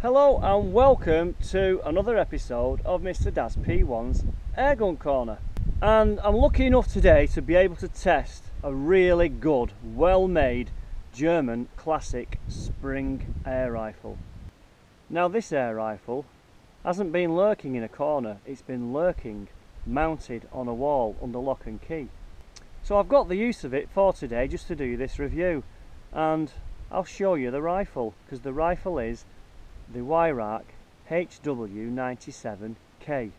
Hello and welcome to another episode of Mr. Daz P1's Airgun Corner. And I'm lucky enough today to be able to test a really good, well-made German classic spring air rifle. Now this air rifle hasn't been lurking in a corner, it's been lurking mounted on a wall under lock and key. So I've got the use of it for today just to do this review, and I'll show you the rifle, because the rifle is the Weihrauch HW 97K.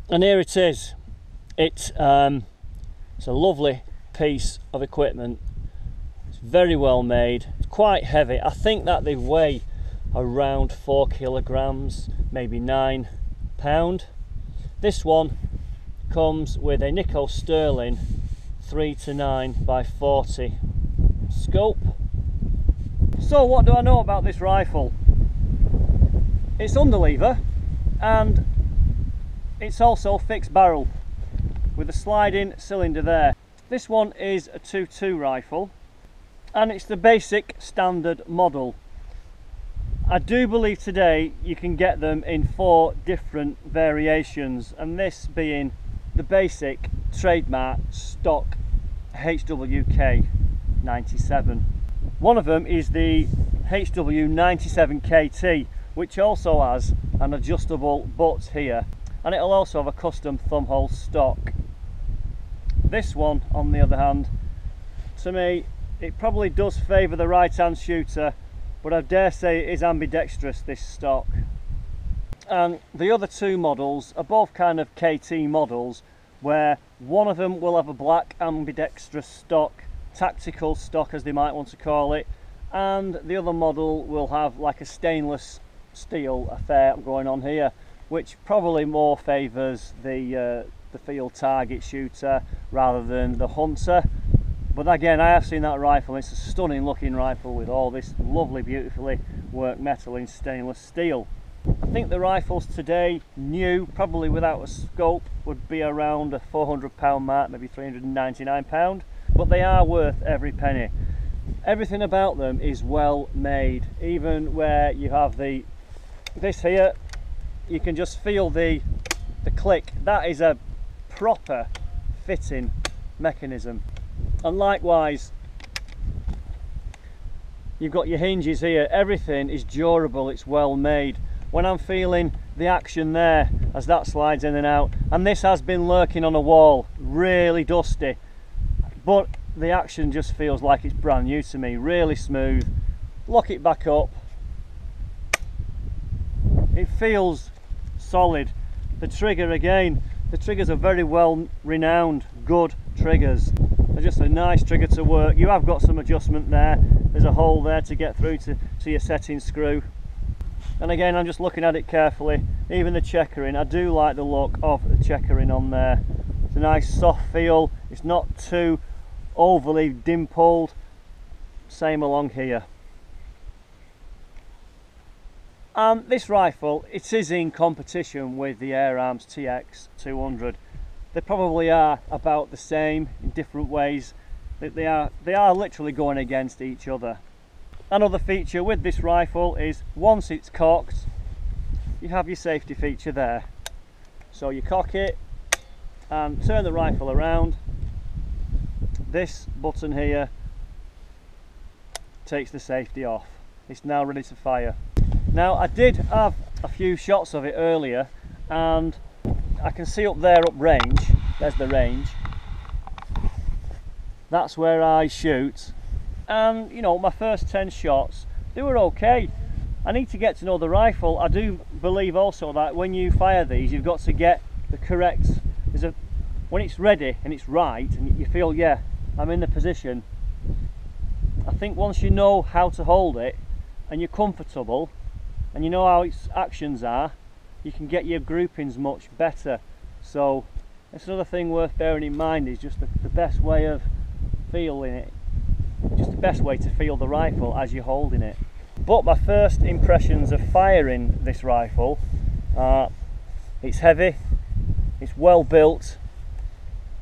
And here it is. It's a lovely piece of equipment. It's very well made. It's quite heavy. I think that they weigh around 4 kilograms, maybe 9 pound. This one comes with a nickel sterling 3-9x40 scope. So what do I know about this rifle? It's underlever and it's also fixed barrel with a sliding cylinder there. This one is a 2.2 rifle and it's the basic standard model. I do believe today you can get them in 4 different variations, and this being the basic trademark stock HWK 97. One of them is the HW 97KT, which also has an adjustable butt here, and it'll also have a custom thumbhole stock. This one, on the other hand, to me, it probably does favour the right-hand shooter, but I dare say it is ambidextrous, this stock. And the other 2 models are both kind of KT models, where one of them will have a black ambidextrous stock, tactical stock as they might want to call it, and the other model will have like a stainless steel affair going on here, which probably more favours the field target shooter rather than the hunter. But again, I have seen that rifle. It's a stunning looking rifle with all this lovely, beautifully worked metal in stainless steel. I think the rifles today, new, probably without a scope, would be around a £400 mark, maybe £399, but they are worth every penny. Everything about them is well made, even where you have this here, you can just feel the click. That is a proper fitting mechanism. And likewise, you've got your hinges here. Everything is durable, it's well made. When I'm feeling the action there as that slides in and out, and this has been lurking on a wall, really dusty, but the action just feels like it's brand new to me, really smooth. Lock it back up, it feels solid. The trigger, again, the triggers are very well renowned, good triggers. They're just a nice trigger to work. You have got some adjustment there. There's a hole there to get through to your setting screw. And again, I'm just looking at it carefully. Even the checkering, I do like the look of the checkering on there. It's a nice soft feel. It's not too overly dimpled. Same along here. This rifle, it is in competition with the Air Arms TX 200. They probably are about the same in different ways. They are literally going against each other. Another feature with this rifle is once it's cocked, you have your safety feature there. So you cock it and turn the rifle around. This button here takes the safety off. It's now ready to fire. Now I did have a few shots of it earlier, and I can see up there, up range, there's the range, that's where I shoot, and you know, my first 10 shots, they were okay. I need to get to know the rifle. I do believe also that when you fire these, you've got to get the correct, when it's ready and it's right, and you feel, yeah, I'm in the position. I think once you know how to hold it, and you're comfortable, and you know how its actions are, you can get your groupings much better. So that's another thing worth bearing in mind, is just the best way of feeling it, just the best way to feel the rifle as you're holding it. But my first impressions of firing this rifle are, it's heavy, It's well built.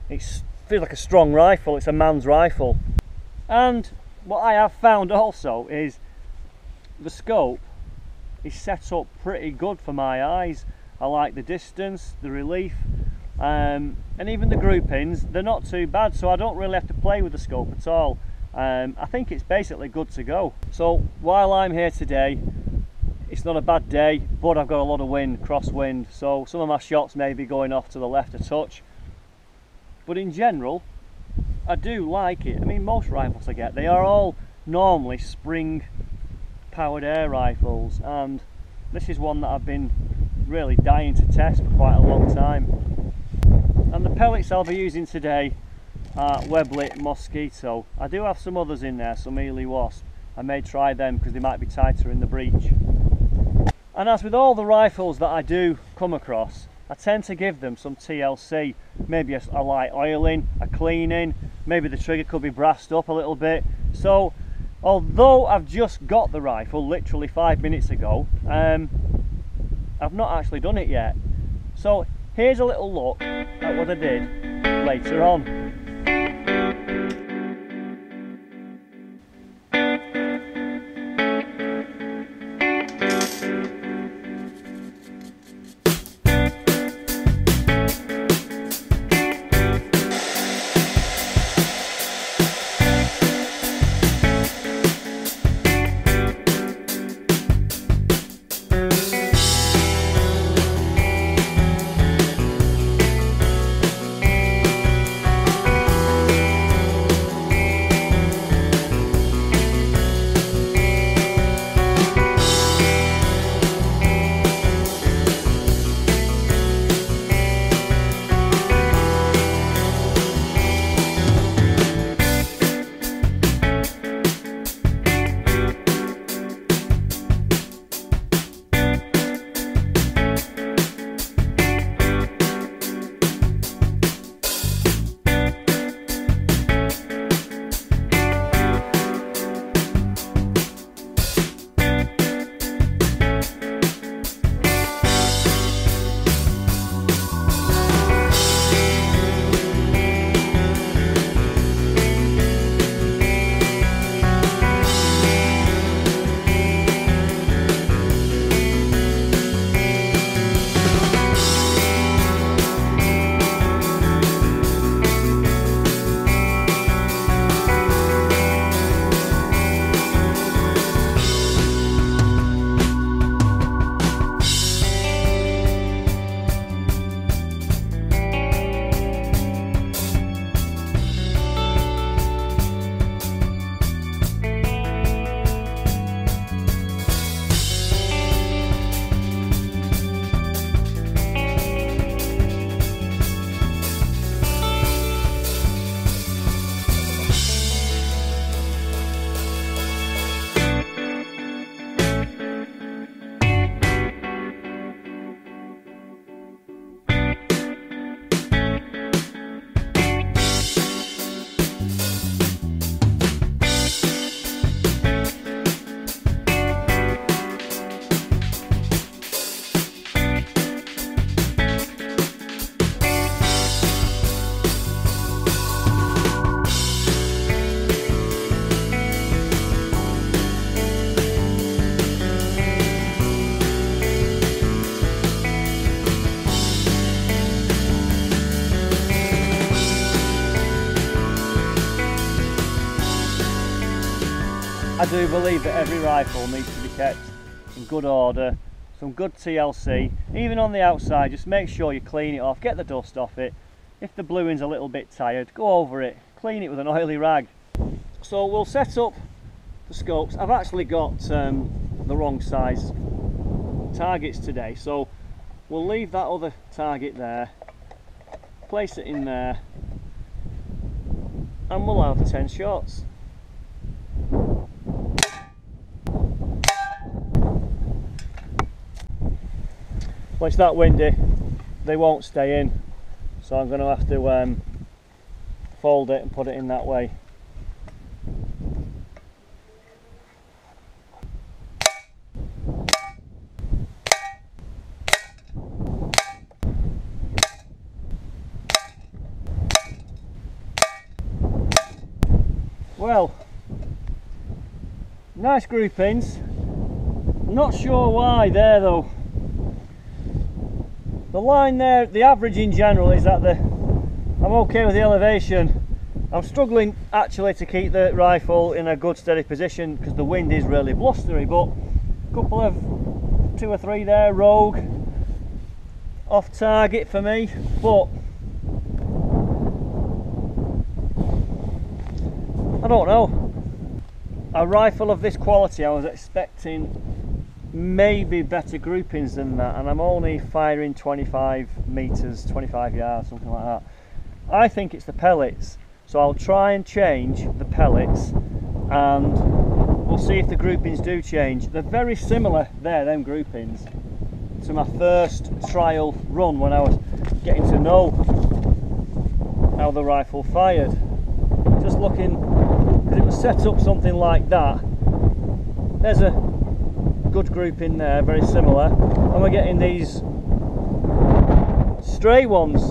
It feels like a strong rifle. It's a man's rifle. And what I have found also is the scope is set up pretty good for my eyes. I like the distance, the relief, and even the groupings. They're not too bad, so I don't really have to play with the scope at all. I think it's basically good to go. So while I'm here today, it's not a bad day, but I've got a lot of wind, crosswind, so some of my shots may be going off to the left a touch. But in general, I do like it. I mean, most rifles I get, they are all normally spring powered air rifles, and this is one that I've been really dying to test for quite a long time. And the pellets I'll be using today are Webley Mosquito. I do have some others in there, some Ely Wasp. I may try them because they might be tighter in the breech. And as with all the rifles that I do come across, I tend to give them some TLC, maybe a light oiling, a cleaning, maybe the trigger could be brassed up a little bit. So although I've just got the rifle literally 5 minutes ago, I've not actually done it yet. So here's a little look at what I did later on. I do believe that every rifle needs to be kept in good order, some good TLC, even on the outside. Just make sure you clean it off, get the dust off it. If the bluing's a little bit tired, go over it, clean it with an oily rag. So we'll set up the scopes. I've actually got the wrong size targets today, so we'll leave that other target there, place it in there, and we'll have 10 shots. Well, it's that windy, they won't stay in, so I'm going to have to fold it and put it in that way. Well, nice groupings. Not sure why there though. The line there, the average in general is that I'm okay with the elevation. I'm struggling actually to keep the rifle in a good steady position because the wind is really blustery, but a couple of 2 or 3 there, rogue, off target for me, but I don't know. A rifle of this quality, I was expecting maybe better groupings than that, and I'm only firing 25 meters, 25 yards, something like that. I think it's the pellets, so I'll try and change the pellets and we'll see if the groupings do change. They're very similar there, them groupings, to my first trial run when I was getting to know how the rifle fired. Just looking, because it was set up something like that. There's a good grouping there, very similar, and we're getting these stray ones,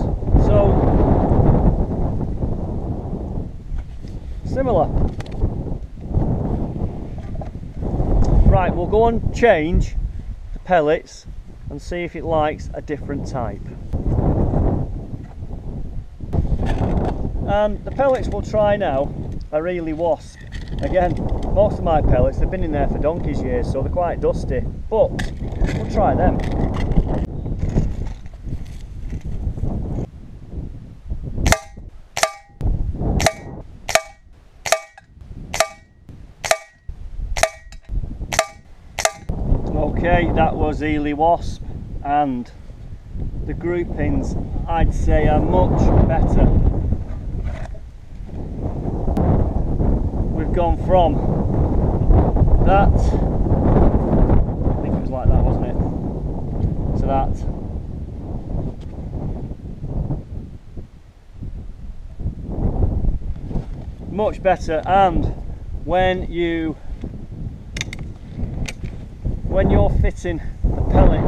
so similar. Right, we'll go and change the pellets and see if it likes a different type. And the pellets we'll try now are really wasp. Again, most of my pellets, they've been in there for donkey's years, so they're quite dusty, but we'll try them. Okay, that was Ely Wasp, and the groupings I'd say are much better. We've gone from that, I think it was like that, wasn't it, to that. Much better, and when you're fitting the pellet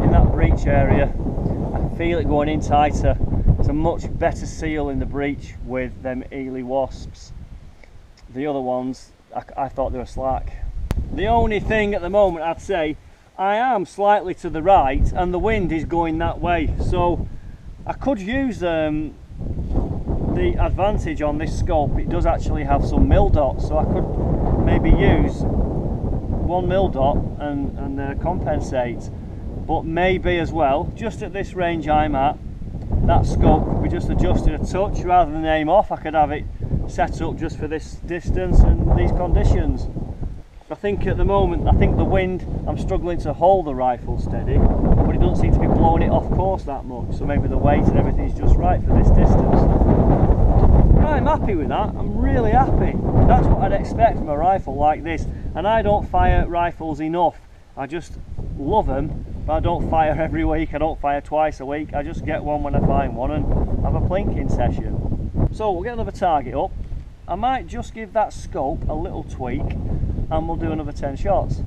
in that breech area, I can feel it going in tighter. It's a much better seal in the breech with them Ely Wasps. The other ones, I thought they were slack. The only thing at the moment, I'd say, I am slightly to the right and the wind is going that way, so I could use the advantage on this scope. It does actually have some mil dots, so I could maybe use 1 mil dot and compensate, but maybe as well, just at this range I'm at, that scope could be just adjusted a touch. Rather than aim off, I could have it set up just for this distance and these conditions. I think at the moment, I think the wind, I'm struggling to hold the rifle steady, but it doesn't seem to be blowing it off course that much, so maybe the weight and everything is just right for this distance. I'm happy with that. I'm really happy. That's what I'd expect from a rifle like this, and I don't fire rifles enough. I just love them, but I don't fire every week. I don't fire twice a week. I just get one when I find one and have a plinking session. So we'll get another target up. I might just give that scope a little tweak and we'll do another 10 shots.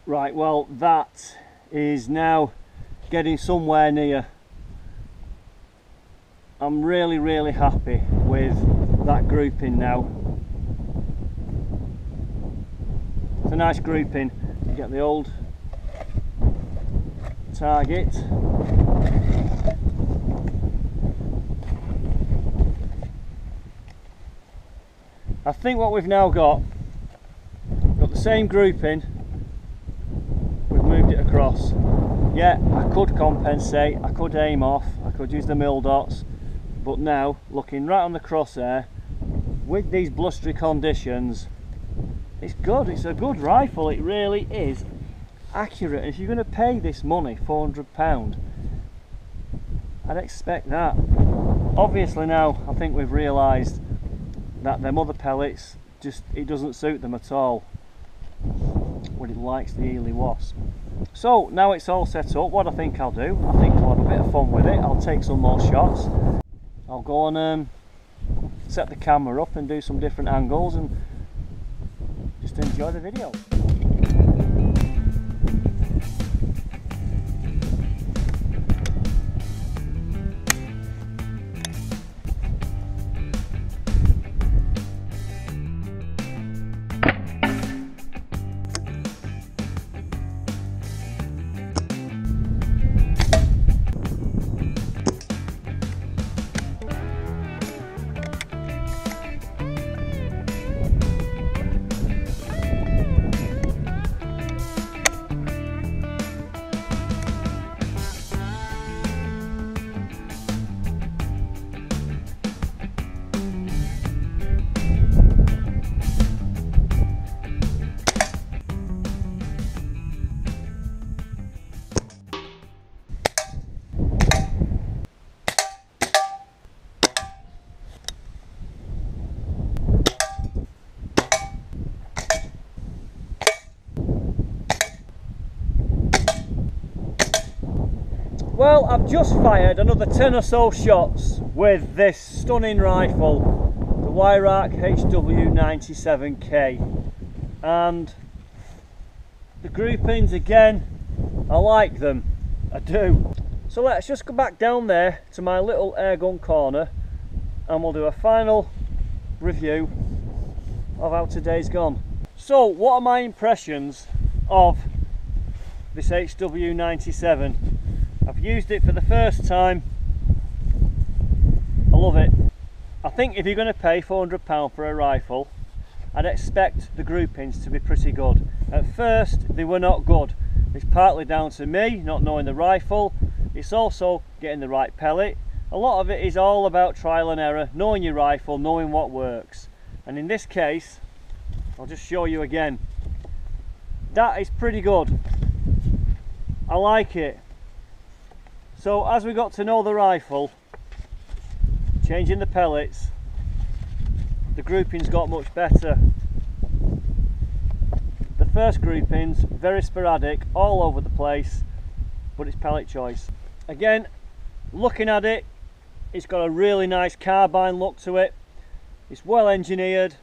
Right, well, that is now getting somewhere near. I'm really happy with that grouping now. It's a nice grouping. You get the old target. I think what we've now got the same grouping. We've moved it across. Yeah, I could compensate, I could aim off, I could use the mil dots, but now looking right on the crosshair with these blustery conditions, it's good. It's a good rifle. It really is accurate. If you're going to pay this money, £400, I'd expect that. Obviously now I think we've realised that them other pellets, just it doesn't suit them at all when it likes the Ely Wasp. So now it's all set up, what I think I'll do, I think I'll have a bit of fun with it. I'll take some more shots. I'll go and set the camera up and do some different angles and just enjoy the video. I've just fired another 10 or so shots with this stunning rifle, the Weihrauch HW 97K, and the groupings again, I like them, I do. So let's just go back down there to my little airgun corner and we'll do a final review of how today's gone. So what are my impressions of this HW 97? I've used it for the first time. I love it. I think if you're going to pay £400 for a rifle, I'd expect the groupings to be pretty good. At first they were not good. It's partly down to me not knowing the rifle. It's also getting the right pellet. A lot of it is all about trial and error, knowing your rifle, knowing what works. And in this case, I'll just show you again. That is pretty good. I like it. So as we got to know the rifle, changing the pellets, the groupings got much better. The first groupings, very sporadic, all over the place, but it's pellet choice. Again, looking at it, it's got a really nice carbine look to it. It's well engineered.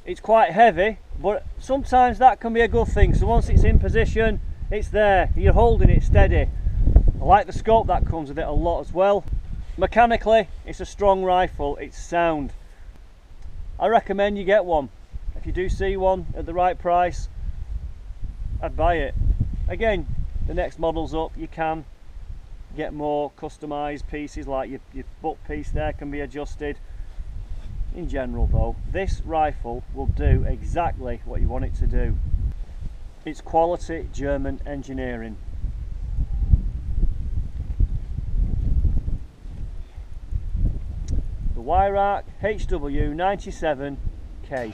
It's quite heavy, but sometimes that can be a good thing. So once it's in position, it's there, you're holding it steady. I like the scope that comes with it a lot as well. Mechanically, it's a strong rifle, it's sound. I recommend you get one. If you do see one at the right price, I'd buy it. Again, the next model's up, you can get more customized pieces, like your butt piece there can be adjusted. In general though, this rifle will do exactly what you want it to do. It's quality German engineering. The Weihrauch HW 97K.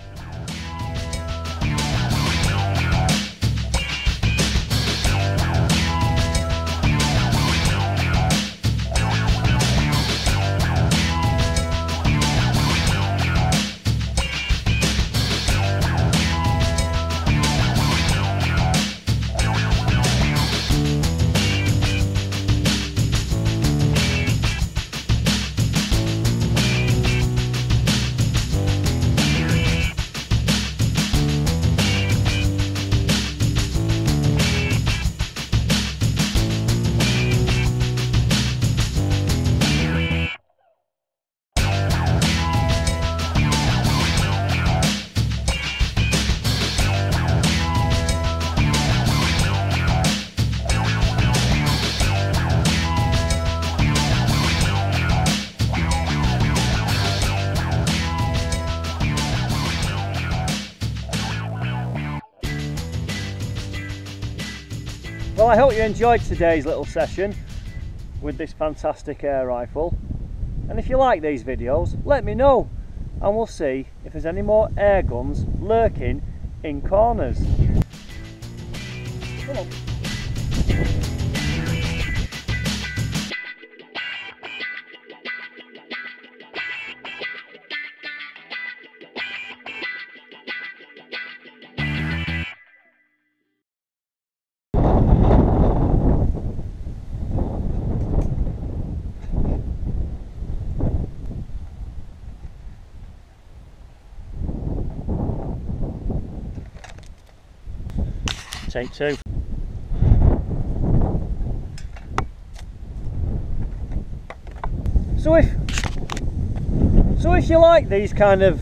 Well, I hope you enjoyed today's little session with this fantastic air rifle, and if you like these videos, let me know and we'll see if there's any more air guns lurking in corners. Come on. Take two. So if you like these kind of